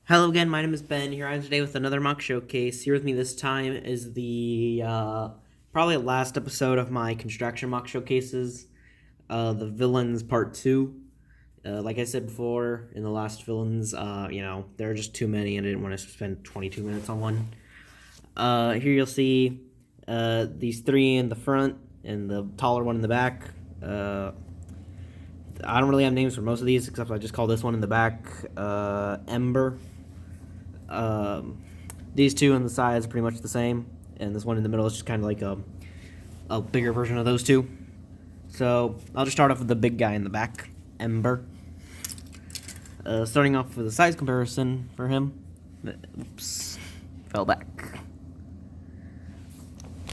Hello again, my name is Ben. Here I am today with another mock showcase. Here with me this time is the probably last episode of my Constraction mock showcases, the Villains Part 2. Like I said before, in the last Villains, there are just too many and I didn't want to spend 22 minutes on one. Here you'll see these three in the front and the taller one in the back. I don't really have names for most of these, except I just call this one in the back Ember. Um, these two on the sides are pretty much the same, and this one in the middle is just kind of like a bigger version of those two. So I'll just start off with the big guy in the back, Ember. Starting off with a size comparison for him. Oops, fell back.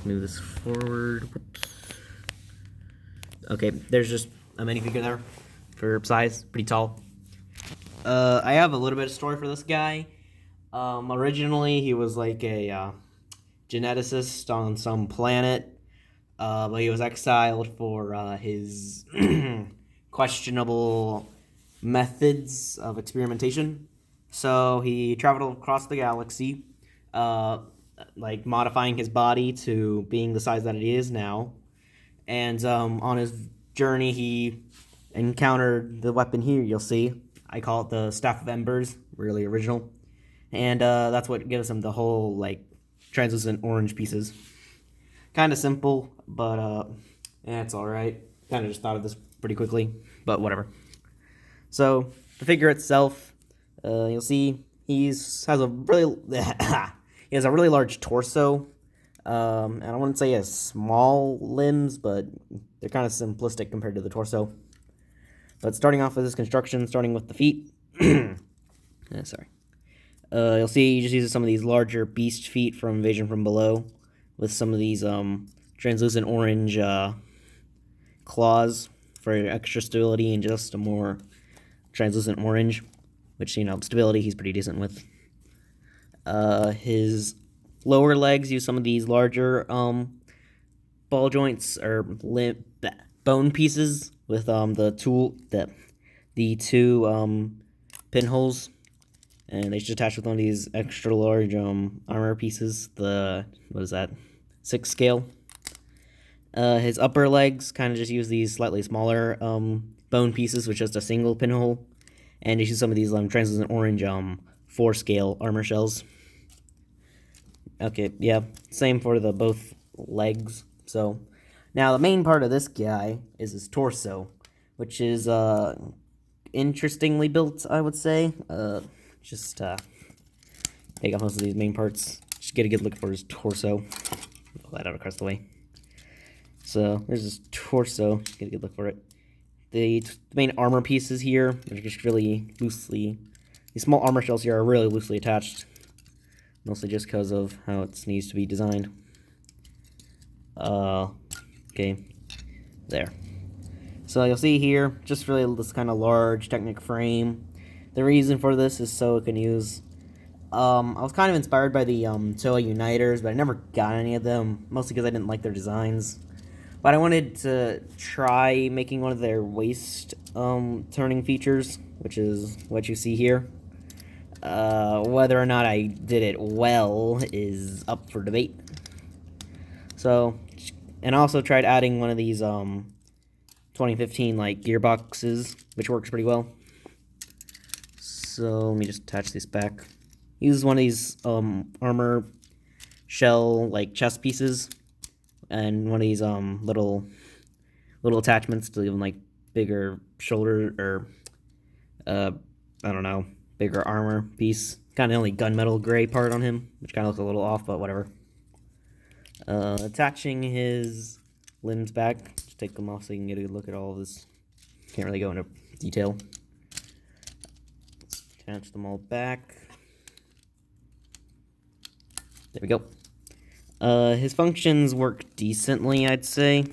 Move this forward. Whoops. Okay, there's just a minifigure there for size, pretty tall. I have a little bit of story for this guy. Originally, he was like a geneticist on some planet, but he was exiled for his questionable methods of experimentation. So he traveled across the galaxy, uh, like modifying his body to being the size that it is now. And on his journey, he encountered the weapon here. You'll see. I call it the Staff of Embers. Really original. And that's what gives him the whole like translucent orange pieces. Kind of simple, but it's all right. Kind of just thought of this pretty quickly, but whatever. So the figure itself, you'll see has a really he has a really large torso. And I wouldn't say he has small limbs, but they're kind of simplistic compared to the torso. But starting off with this construction, starting with the feet. Sorry. You'll see he just uses some of these larger beast feet from Invasion from Below with some of these translucent orange claws for extra stability and just a more translucent orange, which, stability he's pretty decent with. His lower legs use some of these larger ball joints or bone pieces with the two pinholes, and they just attach with one of these extra large armor pieces. What is that? 6 scale. His upper legs kind of just use these slightly smaller bone pieces with just a single pinhole, and just use some of these translucent orange 4 scale armor shells. Okay, yeah, same for the both legs. So now the main part of this guy is his torso, which is interestingly built, I would say. Just take off most of these main parts. Just get a good look for his torso. Pull that out across the way. So there's his torso. Just get a good look for it. The main armor pieces here are just really loosely. These small armor shells here are really loosely attached, mostly just because of how it needs to be designed. Okay, there. So you'll see here, just really this kind of large Technic frame. The reason for this is so it can use. I was kind of inspired by the Toa Uniters, but I never got any of them, mostly because I didn't like their designs. But I wanted to try making one of their waist turning features, which is what you see here. Whether or not I did it well is up for debate. So, and I also tried adding one of these 2015 like gearboxes, which works pretty well. So let me just attach this back. Use one of these armor shell like chest pieces, and one of these little attachments to give them like bigger shoulder or I don't know, bigger armor piece. Kind of the only gunmetal gray part on him, which kind of looks a little off, but whatever. Attaching his limbs back. Just take them off so you can get a good look at all of this. Can't really go into detail. Attach them all back. There we go. His functions work decently, I'd say.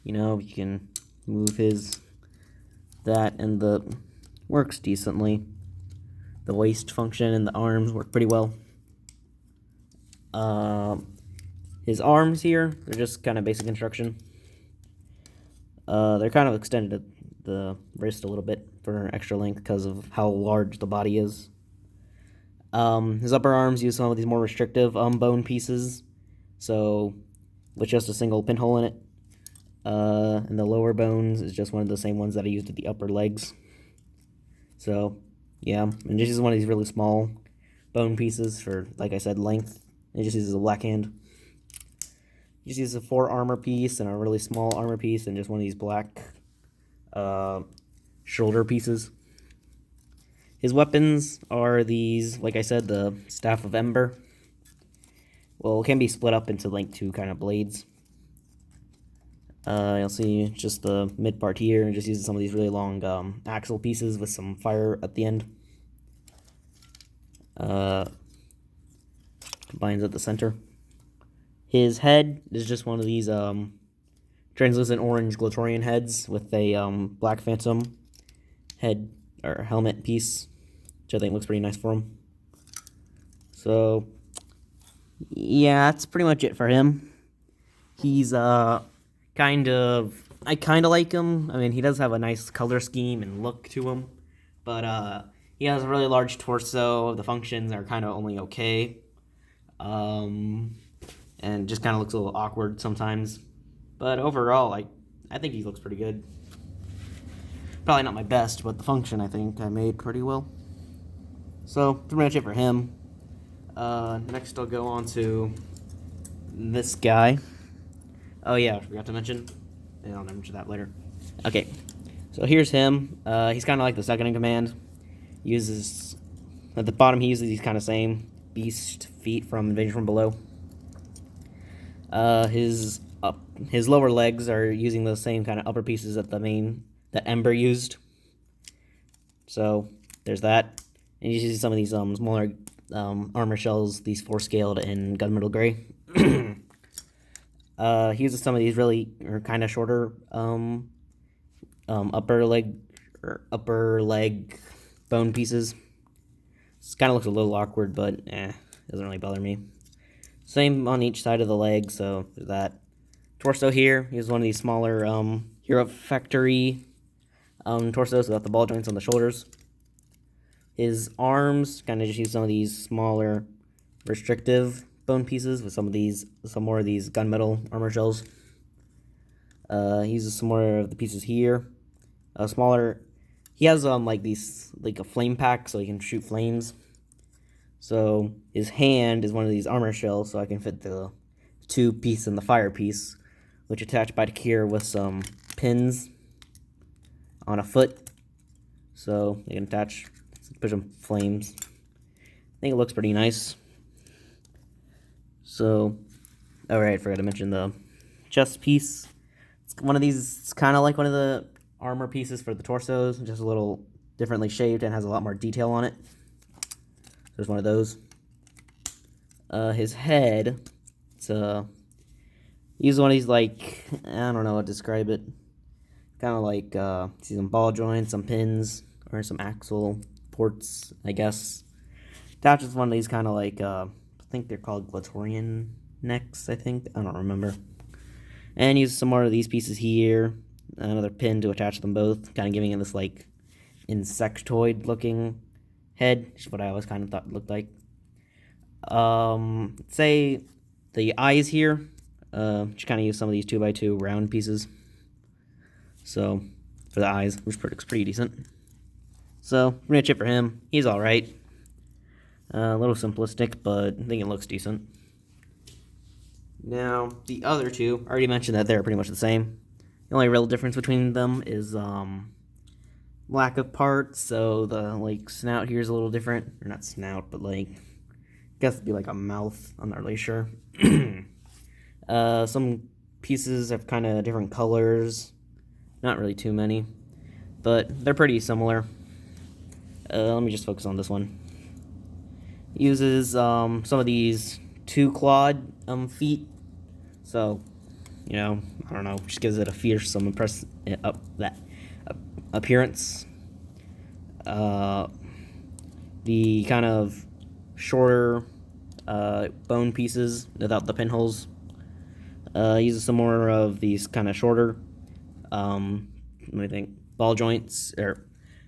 You can move that and the works decently. The waist function and the arms work pretty well. His arms here, they're just kind of basic construction. They're kind of extended at the wrist a little bit for extra length because of how large the body is. His upper arms use some of these more restrictive bone pieces, so with just a single pinhole in it. And the lower bones is just one of the same ones that I used at the upper legs. So, yeah, and this is one of these really small bone pieces for, like I said, length. It just uses a black hand. He just uses a 4 armor piece and a really small armor piece and just one of these black shoulder pieces. His weapons are these, like I said, the Staff of Ember. Well, it can be split up into like 2 kind of blades. You'll see just the mid part here, and just uses some of these really long axle pieces with some fire at the end. Combines at the center. His head is just one of these translucent orange Glatorian heads with a black phantom head or helmet piece, which I think looks pretty nice for him. So, yeah, that's pretty much it for him. He's I kind of like him. I mean, he does have a nice color scheme and look to him, but he has a really large torso. The functions are kind of only okay, and just kind of looks a little awkward sometimes. But overall, I think he looks pretty good. Probably not my best, but the function I think I made pretty well. So pretty much it for him. Next I'll go on to this guy. Oh yeah, I forgot to mention. I'll mention that later. Okay, so here's him. He's kind of like the second in command. Uses at the bottom. He uses these kind of same beast feet from Invasion from Below. His lower legs are using the same kind of upper pieces that Ember used. So there's that. And you see some of these smaller armor shells, these 4-scaled in gunmetal gray. He uses some of these really kind of shorter upper leg bone pieces. This kind of looks a little awkward, but doesn't really bother me. Same on each side of the leg, so there's that. Torso here, he has one of these smaller Hero Factory torsos without the ball joints on the shoulders. His arms kind of just use some of these smaller restrictive bone pieces with some more of these gunmetal armor shells. He uses some more of the pieces here. Smaller. He has like a flame pack, so he can shoot flames. So his hand is one of these armor shells, so I can fit the 2 piece and the fire piece, which attach back here with some pins on a foot, so they can attach, push some flames. I think it looks pretty nice. So, alright, forgot to mention the chest piece. It's one of these, it's kind of like one of the armor pieces for the torsos, just a little differently shaped and has a lot more detail on it. There's one of those. His head, he's one of these, like, I don't know how to describe it. Kind of like, see some ball joints, some pins, or some axle ports, I guess. Attaches one of these kind of like, I think they're called Glatorian necks, I think. I don't remember. And use some more of these pieces here. Another pin to attach them both, kind of giving it this, like, insectoid-looking head, which is what I always kind of thought it looked like. Say the eyes here, just kind of use some of these 2x2 round pieces. So, for the eyes, which looks pretty decent. So, pretty much it for him. He's alright. A little simplistic, but I think it looks decent. Now, the other 2, I already mentioned that they're pretty much the same. The only real difference between them is, lack of parts, so the, like, snout here is a little different. Or not snout, but, like, I guess it'd be like a mouth. I'm not really sure. Some pieces have kind of different colors. Not really too many, but they're pretty similar. Let me just focus on this one. Uses some of these 2-clawed feet, so I don't know, just gives it a fearsome appearance. The kind of shorter bone pieces without the pinholes. Uses some more of these kind of shorter ball joints, or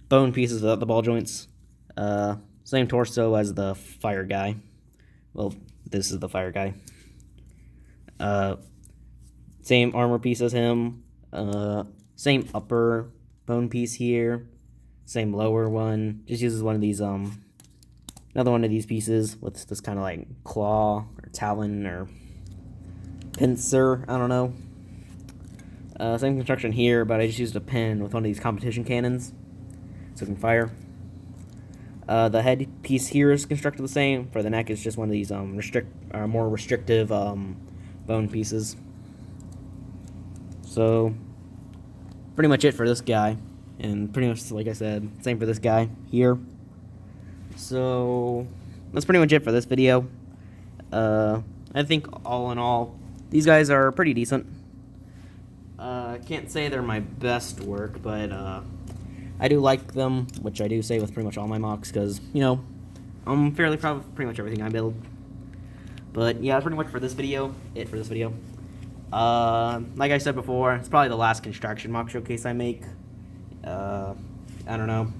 bone pieces without the ball joints. Same torso as the fire guy. Well, this is the fire guy. Same armor piece as him. Same upper bone piece here. Same lower one. Just uses one of these, another one of these pieces with this kind of like claw or talon or pincer. I don't know. Same construction here, but I just used a pin with one of these competition cannons so it can fire. The head piece here is constructed the same. For the neck, it's just one of these more restrictive bone pieces. So, pretty much it for this guy. And pretty much, like I said, same for this guy here. So, that's pretty much it for this video. I think all in all, these guys are pretty decent. I can't say they're my best work, but I do like them, which I do say with pretty much all my MOCs, because, you know, I'm fairly proud of pretty much everything I build. But yeah, that's pretty much for this video. Like I said before, it's probably the last Constraction MOC showcase I make. I don't know.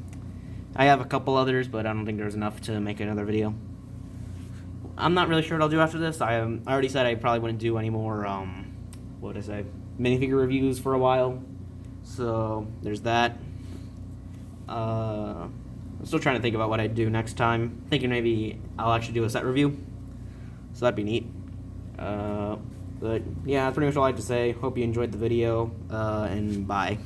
I have a couple others, but I don't think there's enough to make another video. I'm not really sure what I'll do after this. I already said I probably wouldn't do any more, what did I say, minifigure reviews for a while. So, there's that. I'm still trying to think about what I'd do next time. Thinking maybe I'll actually do a set review. So that'd be neat. But yeah, that's pretty much all I have to say. Hope you enjoyed the video, and bye.